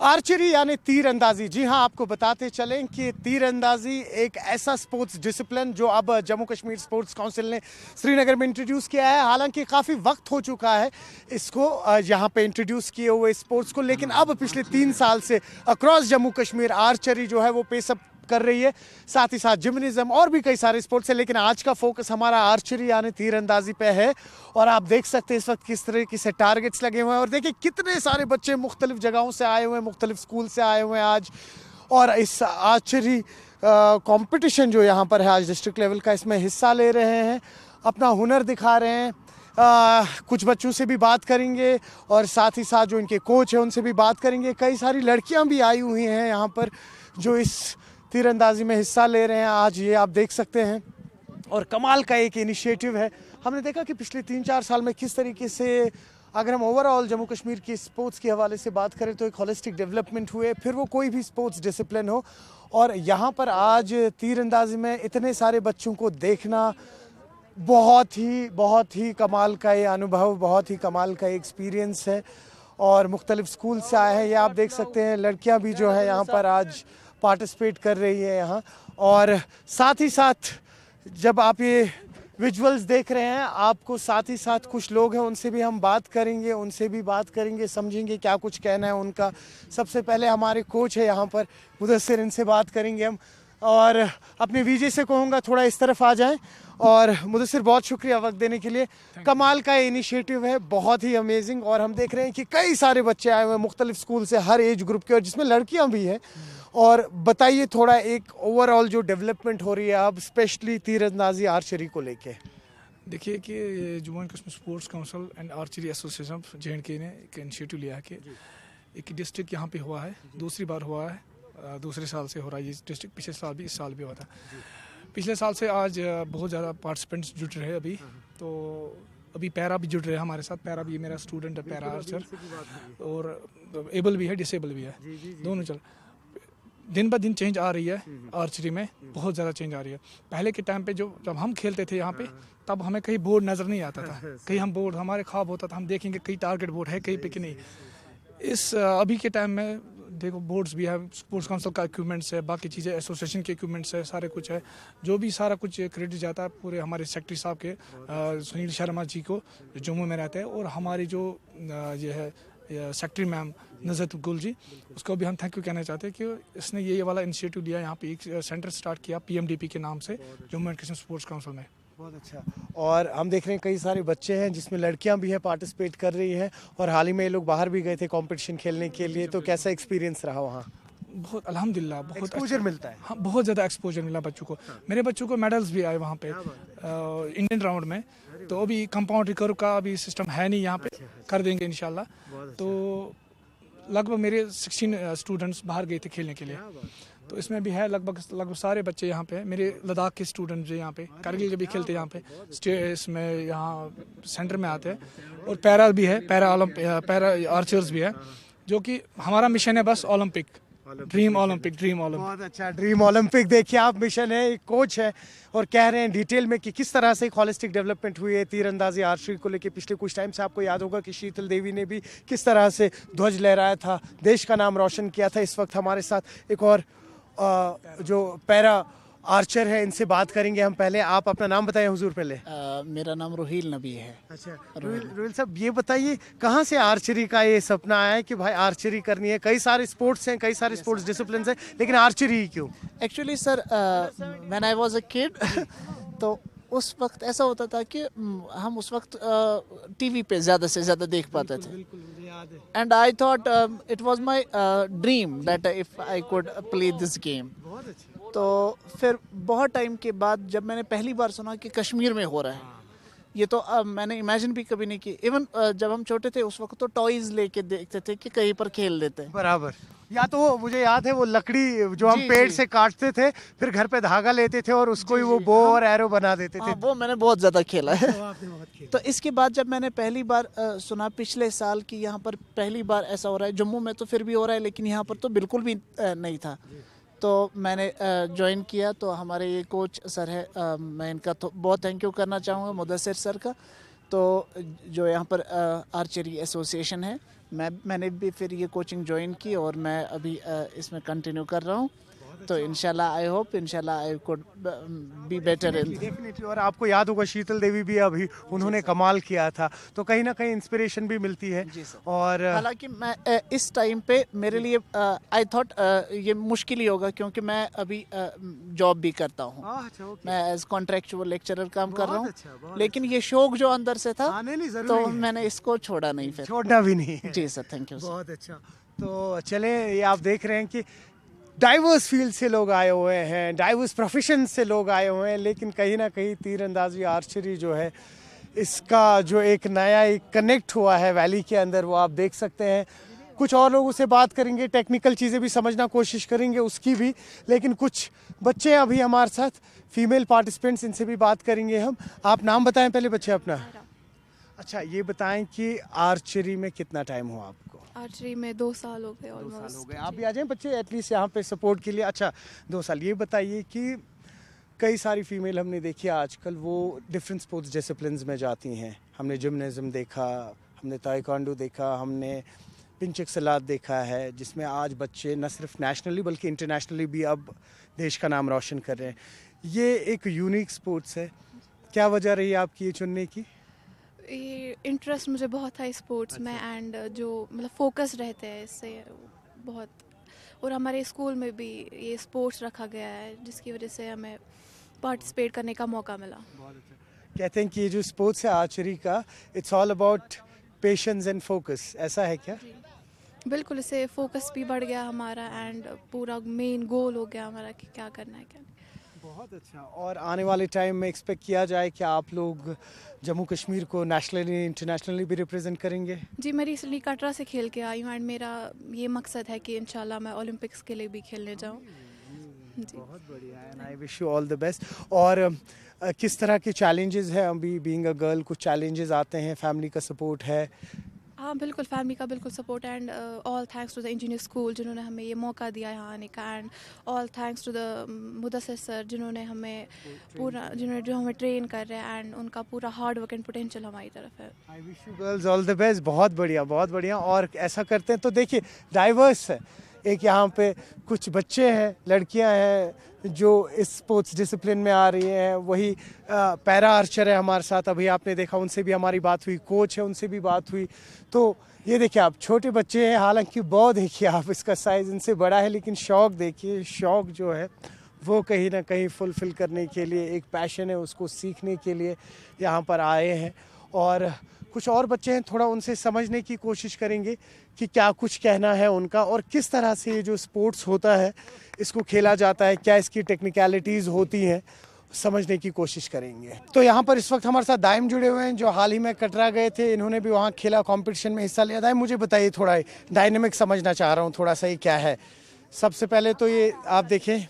Archery यानी तीर अंदाजी। जी हाँ, आपको बताते चलें कि तीर अंदाजी एक ऐसा स्पोर्ट्स डिसिप्लिन जो अब जम्मू कश्मीर स्पोर्ट्स काउंसिल ने श्रीनगर में इंट्रोड्यूस किया है। हालांकि काफ़ी वक्त हो चुका है इसको यहाँ पे इंट्रोड्यूस किए हुए स्पोर्ट्स को, लेकिन अब पिछले 3 साल से अक्रॉस जम्मू कश्मीर आर्चरी जो है वो पेसअप कर रही है। साथ ही साथ जिम्निज्म और भी कई सारे स्पोर्ट्स है, लेकिन आज का फोकस हमारा आर्चरी यानी तीरंदाजी पे है। और आप देख सकते हैं इस वक्त किस तरीके से टारगेट्स लगे हुए हैं और देखिए कितने सारे बच्चे मुख्तलिफ जगहों से आए हुए हैं, मुख्तलिफ स्कूल से आए हुए हैं आज। और इस आर्चरी कंपटीशन जो यहाँ पर है आज डिस्ट्रिक्ट लेवल का, इसमें हिस्सा ले रहे हैं, अपना हुनर दिखा रहे हैं। कुछ बच्चों से भी बात करेंगे और साथ ही साथ जो इनके कोच हैं उनसे भी बात करेंगे। कई सारी लड़कियां भी आई हुई हैं यहाँ पर जो इस तीरंदाजी में हिस्सा ले रहे हैं आज, ये आप देख सकते हैं। और कमाल का एक इनिशिएटिव है। हमने देखा कि पिछले 3-4 साल में किस तरीके से, अगर हम ओवरऑल जम्मू कश्मीर की स्पोर्ट्स के हवाले से बात करें तो एक होलिस्टिक डेवलपमेंट हुए, फिर वो कोई भी स्पोर्ट्स डिसिप्लिन हो। और यहाँ पर आज तीरंदाजी में इतने सारे बच्चों को देखना बहुत ही कमाल का ये अनुभव, बहुत ही कमाल का एक्सपीरियंस है। और मुख्तलिफ स्कूल से आए हैं, ये आप देख सकते हैं। लड़कियाँ भी जो है यहाँ पर आज पार्टिसिपेट कर रही है यहाँ। और साथ ही साथ जब आप ये विजुअल्स देख रहे हैं, आपको साथ ही साथ कुछ लोग हैं उनसे भी हम बात करेंगे, समझेंगे क्या कुछ कहना है उनका। सबसे पहले हमारे कोच है यहाँ पर मुदस्सिर, इनसे बात करेंगे हम। और अपने वीजे से कहूँगा थोड़ा इस तरफ आ जाएं। और मुदस्सिर, बहुत शुक्रिया वक्त देने के लिए। कमाल का इनिशिएटिव है, बहुत ही अमेजिंग। और हम देख रहे हैं कि कई सारे बच्चे आए हुए हैं मुख्तलिफ स्कूल से, हर एज ग्रुप के, और जिसमें लड़कियाँ भी हैं। और बताइए थोड़ा एक ओवरऑल जो डेवलपमेंट हो रही है अब स्पेशली तीरंदाजी आर्चरी को लेके। देखिए कि Jammu and Kashmir sports council and archery association of JNK ने एक इनिशिएटिव लिया है कि एक डिस्ट्रिक्ट यहाँ पे हुआ है, दूसरी बार हुआ है, दूसरे साल से हो रहा है ये डिस्ट्रिक्ट। पिछले साल भी, इस साल भी हुआ था। पिछले साल से आज बहुत ज़्यादा पार्टिसिपेंट्स जुट रहे हैं अभी। तो अभी पैरा भी जुड़ रहे हैं हमारे साथ। पैरा भी मेरा स्टूडेंट है, पैरा आर्चर, और एबल भी है, डिसेबल भी है, दोनों चल। दिन ब दिन चेंज आ रही है आर्चरी में, बहुत ज़्यादा चेंज आ रही है। पहले के टाइम पे जब हम खेलते थे यहाँ पे, तब हमें कहीं बोर्ड नज़र नहीं आता था। कहीं हम बोर्ड, हमारे ख्वाब होता था हम देखेंगे कहीं टारगेट बोर्ड है कहीं पे कि नहीं। इस अभी के टाइम में देखो बोर्ड्स भी है, स्पोर्ट्स काउंसिल का इक्विपमेंट्स है, बाकी चीज़ें एसोसिएशन के इक्विपमेंट्स है, सारे कुछ है। जो भी सारा कुछ क्रेडिट जाता है पूरे हमारे सेक्रेटरी साहब के, सुनील शर्मा जी को, जो जम्मू में रहते हैं। और हमारी जो ये है सेक्रेटरी मैम नज़रत गुल जी, उसको भी हम थैंक यू कहना चाहते हैं कि इसने ये वाला इनिशिएटिव लिया, यहाँ पे एक सेंटर स्टार्ट किया PMDP के नाम से, Jammu and Kashmir sports council में। बहुत अच्छा। और हम देख रहे हैं कई सारे बच्चे हैं जिसमें लड़कियां भी हैं, पार्टिसिपेट कर रही हैं। और हाल ही में ये लोग बाहर भी गए थे कंपटीशन खेलने के लिए, तो कैसा एक्सपीरियंस रहा वहाँ? बहुत अल्हम्दुलिल्लाह, बहुत एक्सपोजर मिलता है। हाँ, बहुत ज़्यादा एक्सपोजर मिला बच्चों को। मेरे बच्चों को मेडल्स भी आए वहाँ पे इंडियन राउंड में। तो अभी कंपाउंड रिकर्व का अभी सिस्टम है नहीं यहाँ पे, कर देंगे इंशाल्लाह। तो लगभग मेरे 16 स्टूडेंट्स बाहर गए थे खेलने के लिए। तो इसमें भी है लगभग सारे बच्चे यहाँ पे। मेरे लद्दाख के स्टूडेंट जो यहाँ पे कारगिल के भी खेलते हैं यहाँ पे, स्टेट्स में यहाँ सेंटर में आते हैं। और पैरा भी है, पैरा आर्चर्स भी है, जो कि हमारा मिशन है बस ओलंपिक, ड्रीम ओलंपिक। बहुत अच्छा, ड्रीम ओलंपिक। देखिए आप, मिशन है, एक कोच है और कह रहे हैं डिटेल में कि किस तरह से एक होलिस्टिक डेवलपमेंट हुई है तीरंदाजी आर्चरी को लेके। पिछले कुछ टाइम से आपको याद होगा कि शीतल देवी ने भी किस तरह से ध्वज लहराया था, देश का नाम रोशन किया था। इस वक्त हमारे साथ एक और जो पैरा आर्चर है, इनसे बात करेंगे हम। पहले आप अपना नाम बताएं हुजूर पहले। मेरा नाम रोहिल नबी है। अच्छा रोहिल साहब, ये बताइए कहाँ से आर्चरी का ये सपना आया है कि भाई आर्चरी करनी है? कई सारे स्पोर्ट्स हैं, कई सारे स्पोर्ट्स डिसिप्लिन हैं, लेकिन आर्चरी ही क्यों? Actually sir, when I was a kid, तो उस वक्त ऐसा होता था कि हम उस वक्त टीवी पे ज़्यादा से ज़्यादा देख पाते थे। And I thought it was my dream that if I could play this game. तो फिर बहुत टाइम के बाद जब मैंने पहली बार सुना कि कश्मीर में हो रहा है, ये तो मैंने इमेजिन भी कभी नहीं की। इवन जब हम छोटे थे उस वक्त तो टॉयज लेके देखते थे कि कहीं पर खेल लेते हैं। बराबर। या तो वो मुझे याद है वो लकड़ी जो हम पेड़ से काटते थे, फिर घर पे धागा लेते थे और उसको ही वो बो और एरो बना देते थे। वो मैंने बहुत ज़्यादा खेला है। तो इसके बाद जब मैंने पहली बार सुना पिछले साल कि यहाँ पर पहली बार ऐसा हो रहा है, जम्मू में तो फिर भी हो रहा है लेकिन यहाँ पर तो बिल्कुल भी नहीं था, तो मैंने ज्वाइन किया। तो हमारे ये कोच सर है, मैं इनका तो बहुत थैंक यू करना चाहूँगा, मुदस्सिर सर का। तो जो यहाँ पर आर्चरी एसोसिएशन है मैंने भी फिर ये कोचिंग ज्वाइन की और मैं अभी इसमें कंटिन्यू कर रहा हूँ। तो इंशाल्लाह आई होप इंशाल्लाह I could be better in. Definitely. और आपको याद होगा शीतल देवी भी अभी उन्होंने कमाल किया था, तो कहीं ना कहीं इंस्पिरेशन भी मिलती है। जी सर। और हालांकि मैं इस टाइम पे मेरे लिए आई थॉट ये मुश्किल ही होगा क्योंकि मैं अभी जॉब भी करता हूँ। अच्छा, ओके। मैं एज कॉन्ट्रैक्चुअल लेक्चरर काम कर रहा बहुत हूँ। अच्छा, बहुत लेकिन ये शौक जो अंदर से था हाँ, नहीं, जरूरी तो है। मैंने इसको छोड़ा नहीं फिर। छोड़ना भी नहीं है। जी सर, थैंक यू सर। बहुत अच्छा। तो चले, ये आप देख रहे हैं कि डाइवर्स फील्ड से लोग आए हुए हैं, डाइवर्स प्रोफेशन से लोग आए हुए हैं, लेकिन कहीं ना कहीं तीरंदाजी आर्चरी जो है इसका जो एक नया एक कनेक्ट हुआ है वैली के अंदर, वो आप देख सकते हैं। कुछ और लोगों से बात करेंगे, टेक्निकल चीज़ें भी समझना कोशिश करेंगे उसकी भी, लेकिन कुछ बच्चे अभी हमारे साथ फीमेल पार्टिसिपेंट्स, इनसे भी बात करेंगे हम। आप नाम बताएं पहले बच्चे अपना। अच्छा, ये बताएं कि आर्चरी में कितना टाइम हुआ आपको? आर्चरी में 2 साल हो गए 2 साल हो ऑलमोस्ट। गए। आप भी आ जाएं बच्चे एटलीस्ट यहाँ पे सपोर्ट के लिए। अच्छा, 2 साल। ये बताइए कि कई सारी फीमेल हमने देखी है आजकल, वो डिफरेंट स्पोर्ट्स डिसिप्लिन्स में जाती हैं। हमने जिम्नाज़ियम देखा, हमने ताइक्वांडो देखा, हमने पिंचक सलाद देखा है, जिसमें आज बच्चे न सिर्फ नेशनली बल्कि इंटरनेशनली भी अब देश का नाम रोशन कर रहे हैं। ये एक यूनिक स्पोर्ट्स है। क्या वजह रही आपकी ये चुनने की? ये इंटरेस्ट मुझे बहुत था स्पोर्ट्स में एंड जो मतलब फोकस रहते हैं इससे बहुत। और हमारे स्कूल में भी ये स्पोर्ट्स रखा गया है जिसकी वजह से हमें पार्टिसिपेट करने का मौका मिला। कहते हैं कि ये जो स्पोर्ट्स है आर्चरी का, it's all about patience and focus, ऐसा है क्या? बिल्कुल, इससे फोकस भी बढ़ गया हमारा एंड पूरा मेन गोल हो गया हमारा कि क्या करना है क्या नहीं। बहुत अच्छा। और आने वाले टाइम में एक्सपेक्ट किया जाए कि आप लोग जम्मू कश्मीर को नेशनली इंटरनेशनली भी रिप्रेजेंट करेंगे? जी, मैं रिसेंटली कटरा से खेल के आई हूँ एंड मेरा ये मकसद है कि इंशाल्लाह मैं ओलंपिक्स के लिए भी खेलने जाऊँ। जी, बहुत बढ़िया and I wish you all the best. और किस तरह के चैलेंजेस हैं अभी बीइंग अ गर्ल? कुछ चैलेंजेस आते हैं, फैमिली का सपोर्ट है? हाँ बिल्कुल, फैमिली का बिल्कुल support and all thanks to the engineer school जिन्होंने हमें ये मौका दिया यहाँ आने का and all thanks to the Mudassir sir जिन्होंने हमें जो हमें ट्रेन कर रहे हैं एंड उनका पूरा हार्ड वर्क एंड पोटेंशियल हमारी तरफ है। I wish you girls all the best. बहुत बढ़िया, बहुत बढ़िया। और ऐसा करते हैं तो देखिए डाइवर्स है, एक यहाँ पे कुछ बच्चे हैं, लड़कियाँ हैं जो इस स्पोर्ट्स डिसिप्लिन में आ रही हैं। वही पैरा आर्चर है हमारे साथ, अभी आपने देखा, उनसे भी हमारी बात हुई। कोच है, उनसे भी बात हुई। तो ये देखिए, आप छोटे बच्चे हैं, हालांकि बहुत देखिए आप इसका साइज़ इनसे बड़ा है, लेकिन शौक़ देखिए, शौक़ जो है वो कहीं ना कहीं फुलफ़िल करने के लिए, एक पैशन है उसको सीखने के लिए यहाँ पर आए हैं। और कुछ और बच्चे हैं, थोड़ा उनसे समझने की कोशिश करेंगे कि क्या कुछ कहना है उनका और किस तरह से ये जो स्पोर्ट्स होता है इसको खेला जाता है, क्या इसकी टेक्निकलिटीज़ होती हैं, समझने की कोशिश करेंगे। तो यहाँ पर इस वक्त हमारे साथ दाइम जुड़े हुए हैं जो हाल ही में कटरा गए थे, इन्होंने भी वहाँ खेला, कंपटीशन में हिस्सा लिया। दाइम, मुझे बताइए, थोड़ा डायनेमिक समझना चाह रहा हूँ थोड़ा सा, ये क्या है? सबसे पहले तो ये आप देखें,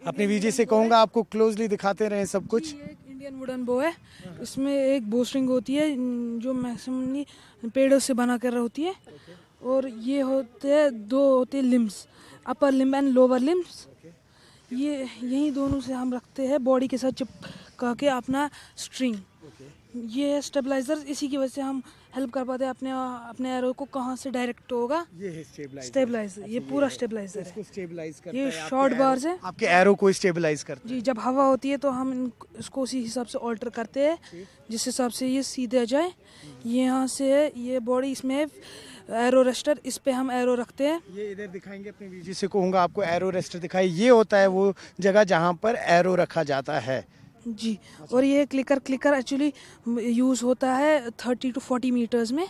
अपने वीजे से कहूँगा आपको क्लोजली दिखाते रहें सब कुछ। इंडियन वुडन बो है, इसमें एक बो स्ट्रिंग होती है जो मैक्सिममली पेड़ों से बना कर होती है। और ये होते हैं 2 होते हैं limbs, upper limb and lower limbs. ये यही दोनों से हम रखते हैं बॉडी के साथ चिपका के अपना स्ट्रिंग। ये है स्टेबलाइजर, इसी की वजह से हम हेल्प कर पाते हैं अपने एरो को कहाँ से डायरेक्ट होगा। ये है स्टेबलाइजर, ये पूरा स्टेबलाइजर है। इसको स्टेबलाइज करता ये है, शॉर्ट बार्स है, आपके एरो को स्टेबलाइज करता है। जी। जब हवा होती है तो हम इसको उसी हिसाब से ऑल्टर करते हैं जिस हिसाब से ये सीधे आ जाए। ये यहाँ से है ये बॉडी, इसमें एरो रेस्टर, इस पे हम एरो रखते हैं। ये इधर दिखाएंगे अपने वीजी से कहूँगा आपको एरो रेस्टर दिखाई। ये होता है वो जगह जहाँ पर एरो रखा जाता है। जी। और ये क्लिकर एक्चुअली यूज़ होता है 30 to 40 मीटर्स में।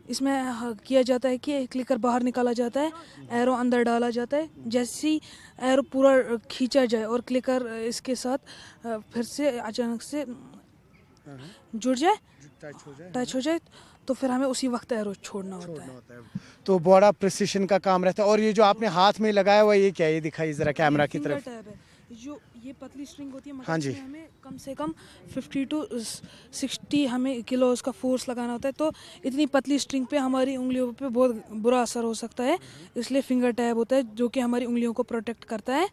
इसमें किया जाता है कि क्लिकर बाहर निकाला जाता है, एरो अंदर डाला जाता है। जैसे ही एरो पूरा खींचा जाए और क्लिकर इसके साथ फिर से अचानक से जुड़ जाए, टच हो जाए, तो फिर हमें उसी वक्त एरो छोड़ना होता है। तो बड़ा प्रिसिशन का काम रहता है। और ये जो आपने हाथ में लगाया हुआ ये क्या है? ये दिखाइए जरा कैमरा की तरफ। जो ये पतली स्ट्रिंग होती है, हाँ जी। हमें कम से कम 50 to 60 हमें किलो उसका फोर्स लगाना होता है। तो इतनी पतली स्ट्रिंग पे हमारी उंगलियों पे बहुत बुरा असर हो सकता है, इसलिए फिंगर टैब होता है जो कि हमारी उंगलियों को प्रोटेक्ट करता है।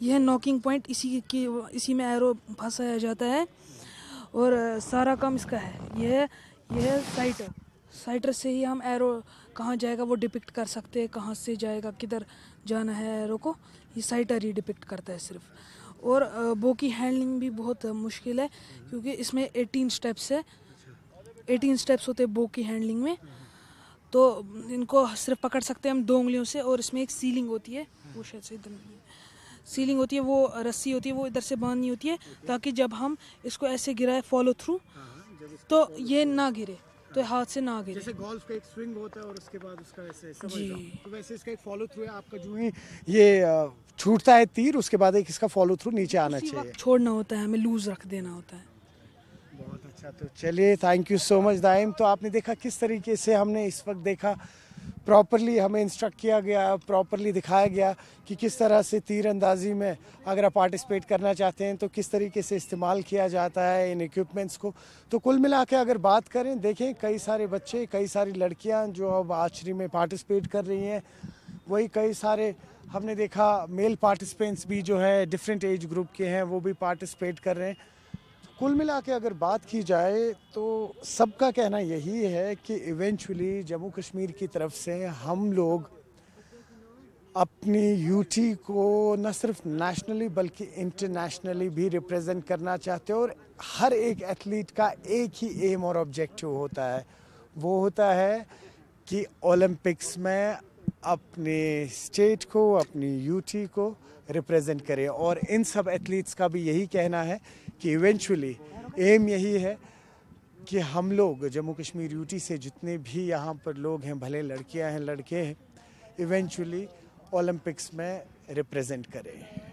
यह नॉकिंग पॉइंट, इसी में एरो फंसाया जाता है और सारा काम इसका है। यह साइट साइटर से ही हम एरो कहाँ जाएगा वो डिपिक्ट कर सकते हैं, कहाँ से जाएगा, किधर जाना है एरो को, ये साइटर ही डिपिक्ट करता है सिर्फ। और बो की हैंडलिंग भी बहुत मुश्किल है क्योंकि इसमें 18 स्टेप्स है, 18 स्टेप्स होते हैं बो की हैंडलिंग में। तो इनको सिर्फ पकड़ सकते हैं हम 2 उंगलियों से, और इसमें एक सीलिंग होती है, वो शायद से इधर सीलिंग होती है, वो रस्सी होती है, वो इधर से बांधनी होती है ताकि जब हम इसको ऐसे गिराए फॉलो थ्रू तो ये ना गिरे, तो हाथ से ना गिरे। जैसे गोल्फ का एक स्विंग होता है और उसके बाद उसका वैसे समझ जी। रहा हूं। तो वैसे इसका एक फॉलो थ्रू है आपका, जो ही ये छूटता है तीर उसके बाद एक इसका फॉलो थ्रू नीचे आना उसी चाहिए। वक्त छोड़ना होता है, हमें लूज रख देना होता है। बहुत अच्छा, तो चलिए थैंक यू सो मच दाइम। तो आपने देखा किस तरीके से हमने इस वक्त देखा, प्रॉपरली हमें इंस्ट्रक्ट किया गया, प्रॉपरली दिखाया गया कि किस तरह से तीरंदाजी में अगर आप पार्टिसिपेट करना चाहते हैं तो किस तरीके से इस्तेमाल किया जाता है इन इक्विपमेंट्स को। तो कुल मिला के अगर बात करें, देखें कई सारे बच्चे, कई सारी लड़कियां जो अब आर्चरी में पार्टिसिपेट कर रही हैं, वही कई सारे हमने देखा मेल पार्टिसिपेंट्स भी जो है डिफरेंट एज ग्रुप के हैं वो भी पार्टिसिपेट कर रहे हैं। कुल मिला के अगर बात की जाए तो सबका कहना यही है कि इवेंचुअली जम्मू कश्मीर की तरफ से हम लोग अपनी यूटी को न सिर्फ नेशनली बल्कि इंटरनेशनली भी रिप्रेजेंट करना चाहते हैं। और हर एक एथलीट का एक ही एम और ऑब्जेक्टिव होता है, वो होता है कि ओलंपिक्स में अपने स्टेट को, अपनी यूटी को रिप्रेजेंट करें। और इन सब एथलीट्स का भी यही कहना है कि इवेंचुअली एम यही है कि हम लोग जम्मू कश्मीर यूटी से जितने भी यहाँ पर लोग हैं, भले लड़कियाँ हैं लड़के हैं, इवेंचुअली ओलंपिक्स में रिप्रेजेंट करें।